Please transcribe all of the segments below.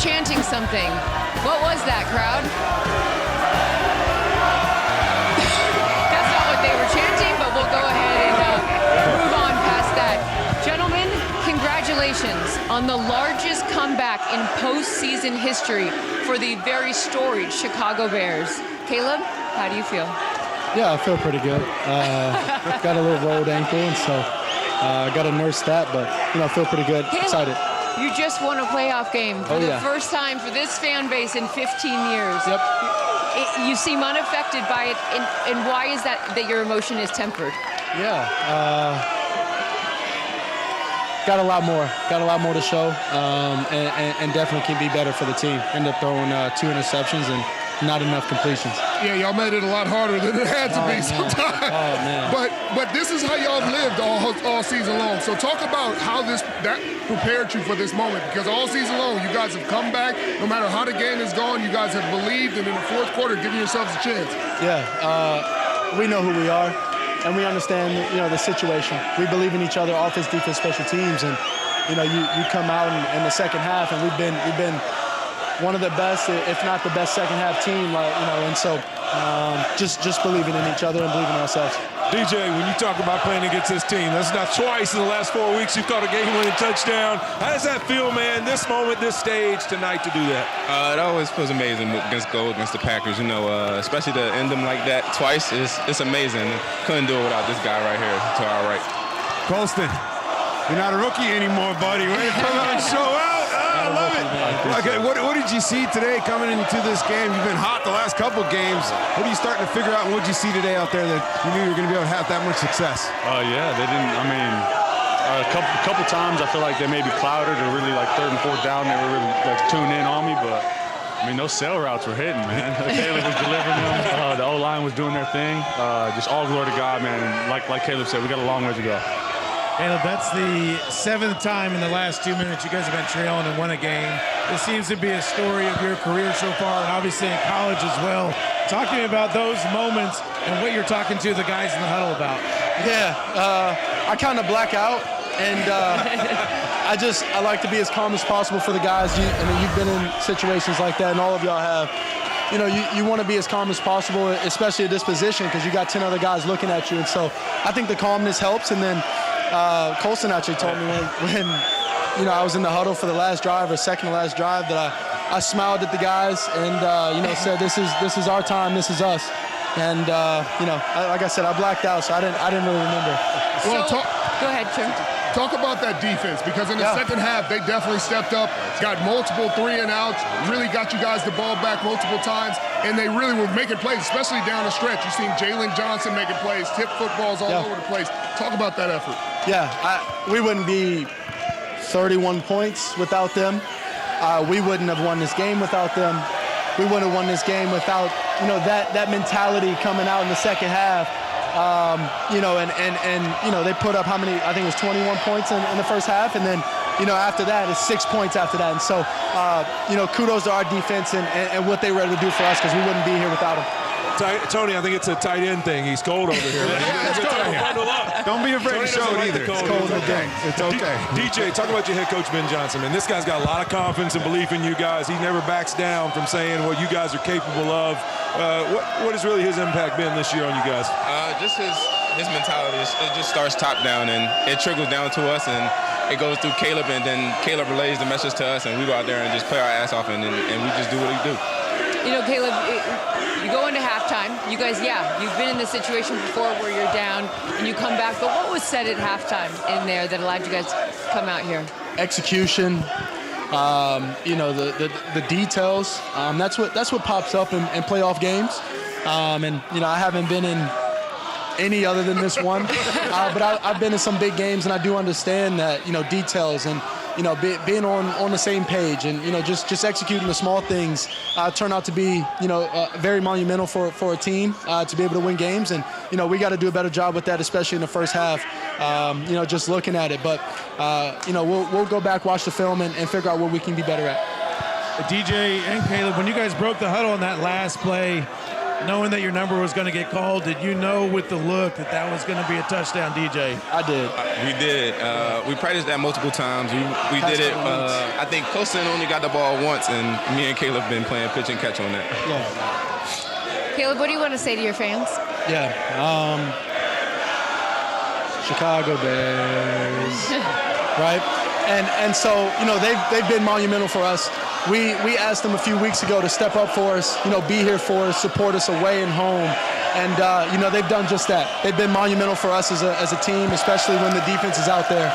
chanting something. What was that, crowd? That's not what they were chanting, but we'll go ahead and move on past that. Gentlemen, congratulations on the largest comeback in postseason history for the very storied Chicago Bears. Caleb, how do you feel? Yeah, I feel pretty good. Got a little rolled ankle, and so got to nurse that, but, I feel pretty good, Caleb, excited. You just won a playoff game for the first time for this fan base in 15 years. Yep. You seem unaffected by it, and why is that your emotion is tempered? Yeah. Got a lot more to show, and definitely can be better for the team. End up throwing 2 interceptions and not enough completions. Yeah, y'all made it a lot harder than it had to be sometimes. Oh, man. But this is how y'all have lived all season long. So talk about how that prepared you for this moment, because all season long you guys have come back. No matter how the game is going, you guys have believed, and in the fourth quarter, giving yourselves a chance. Yeah, we know who we are, and we understand the situation. We believe in each other, offense, defense, special teams, and you come out in the second half, and we've been one of the best, if not the best, second half team, and so just believing in each other and believing in ourselves. DJ, when you talk about playing against this team, that's not twice in the last 4 weeks you've caught a game-winning touchdown. How does that feel, man, this moment, this stage tonight to do that? It always feels amazing against the Packers, especially to end them like that twice. It's amazing. Couldn't do it without this guy right here to our right. Colston, you're not a rookie anymore, buddy. Ready to come out and show out? I love it. Okay, what did you see today coming into this game? You've been hot the last couple games. What are you starting to figure out, and what did you see today out there that you knew you were going to be able to have that much success? Yeah, they didn't. I mean, a couple times I feel like they maybe clouded or really like third and fourth down. They were really like tuned in on me, but I mean, those sail routes were hitting, man. Caleb was delivering them. The O-line was doing their thing. Just all glory to God, man. And like Caleb said, we got a long way to go. Caleb, that's the 7th time in the last 2 minutes you guys have been trailing and won a game. This seems to be a story of your career so far, and obviously in college as well. Talk to me about those moments and what you're talking to the guys in the huddle about. Yeah, I kind of black out, and I like to be as calm as possible for the guys. You've been in situations like that, and all of y'all have. You want to be as calm as possible, especially at this position, because you got 10 other guys looking at you, and so I think the calmness helps. And then Colston actually told me when I was in the huddle for the last drive or second to last drive that I smiled at the guys and said this is our time, this is us. And like I said, I blacked out, so I didn't really remember. Go ahead, Tim. Talk about that defense, because in the second half, they definitely stepped up, got multiple 3-and-outs, really got you guys the ball back multiple times, and they really were making plays, especially down the stretch. You've seen Jalen Johnson making plays, tip footballs all over the place. Talk about that effort. Yeah, we wouldn't be 31 points without them. We wouldn't have won this game without them. We wouldn't have won this game without, that mentality coming out in the second half. They put up how many? I think it was 21 points in the first half, and then, after that, it's 6 points after that. And so, kudos to our defense and what they were able to do for us, because we wouldn't be here without them. Tony, I think it's a tight end thing. He's cold over here. Don't be afraid to show it either. It's cold in the game. It's okay. DJ, talk about your head coach, Ben Johnson. Man, this guy's got a lot of confidence and belief in you guys. He never backs down from saying what you guys are capable of. What has really his impact been this year on you guys? Just his mentality. It just starts top down, and it trickles down to us, and it goes through Caleb, and then Caleb relays the message to us, and we go out there and just play our ass off, and we just do what we do. Caleb, you go into halftime. You guys, you've been in this situation before where you're down and you come back. But what was said at halftime in there that allowed you guys to come out here? Execution, the details. That's what pops up in playoff games. I haven't been in any other than this one, but I've been in some big games, and I do understand that details and being on the same page, and just executing the small things turn out to be very monumental for a team to be able to win games, and we got to do a better job with that, especially in the first half. Just looking at it, but we'll go back, watch the film, and figure out what we can be better at. DJ and Caleb, when you guys broke the huddle on that last play, knowing that your number was going to get called, did you know with the look that that was going to be a touchdown, DJ? I did. We did. We practiced that multiple times. We did it. I think Colston only got the ball once, and me and Caleb been playing pitch and catch on that. Yeah. Caleb, what do you want to say to your fans? Yeah. Chicago Bears. Right? And so, you know, they've been monumental for us. We asked them a few weeks ago to step up for us, you know, be here for us, support us away and home. And, you know, they've done just that. They've been monumental for us as a team, especially when the defense is out there.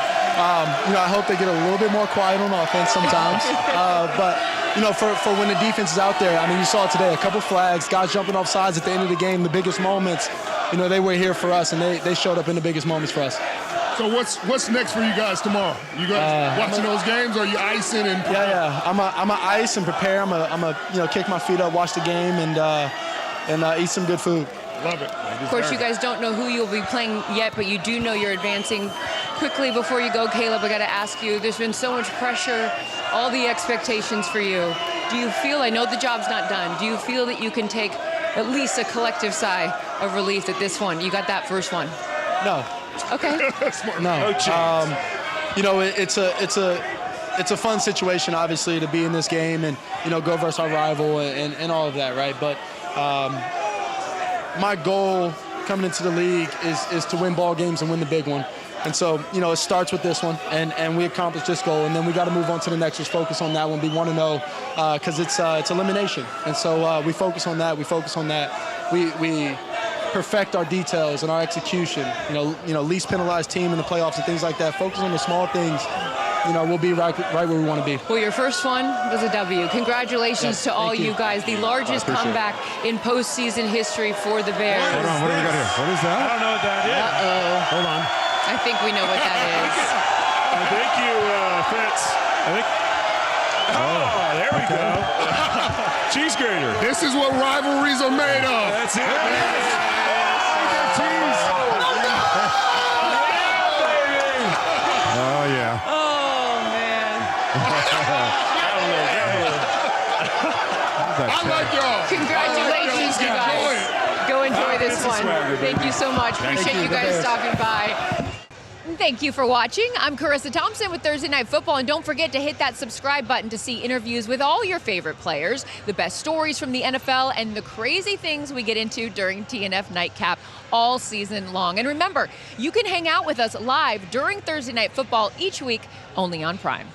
You know, I hope they get a little bit more quiet on offense sometimes. But, you know, for when the defense is out there, I mean, you saw it today, a couple flags, guys jumping off sides at the end of the game, the biggest moments, you know, they were here for us, and they showed up in the biggest moments for us. So what's next for you guys tomorrow? You guys watching those games, or are you icing and preparing? Yeah. I'm a ice and prepare. I'm a you know, kick my feet up, watch the game, and eat some good food. Love it. Of course, you guys don't know who you'll be playing yet, but you do know you're advancing. Quickly before you go, Caleb, I got to ask you, there's been so much pressure, all the expectations for you. Do you feel, I know the job's not done, do you feel that you can take at least a collective sigh of relief that this one, you got that first one? No. Okay. No. You know, it's a fun situation, obviously, to be in this game and, you know, go versus our rival and all of that, right? But my goal coming into the league is to win ball games and win the big one. And so, you know, it starts with this one, and we accomplished this goal, and then we got to move on to the next. Just focus on that one. We want to know because it's elimination, and so we focus on that. We focus on that. We perfect our details and our execution. You know, least penalized team in the playoffs and things like that. Focus on the small things. You know, we'll be right where we want to be. Well, your first one was a W. Congratulations to all you guys. The largest comeback in postseason history for the Bears. Hold on, what do we got here? What is that? I don't know what that is. Uh-oh. Hold on. I think we know what that is. Thank you, Fitz. I think. Oh, there we go. Cheese grater. This is what rivalries are made of. That's it, man. Oh, yeah. Oh, man. I like y'all. Congratulations, you guys. Go enjoy this one. Thank you so much. Appreciate you guys stopping by. Thank you for watching. I'm Carissa Thompson with Thursday Night Football, and don't forget to hit that subscribe button to see interviews with all your favorite players, the best stories from the NFL, and the crazy things we get into during TNF Nightcap all season long. And remember, you can hang out with us live during Thursday Night Football each week, only on Prime.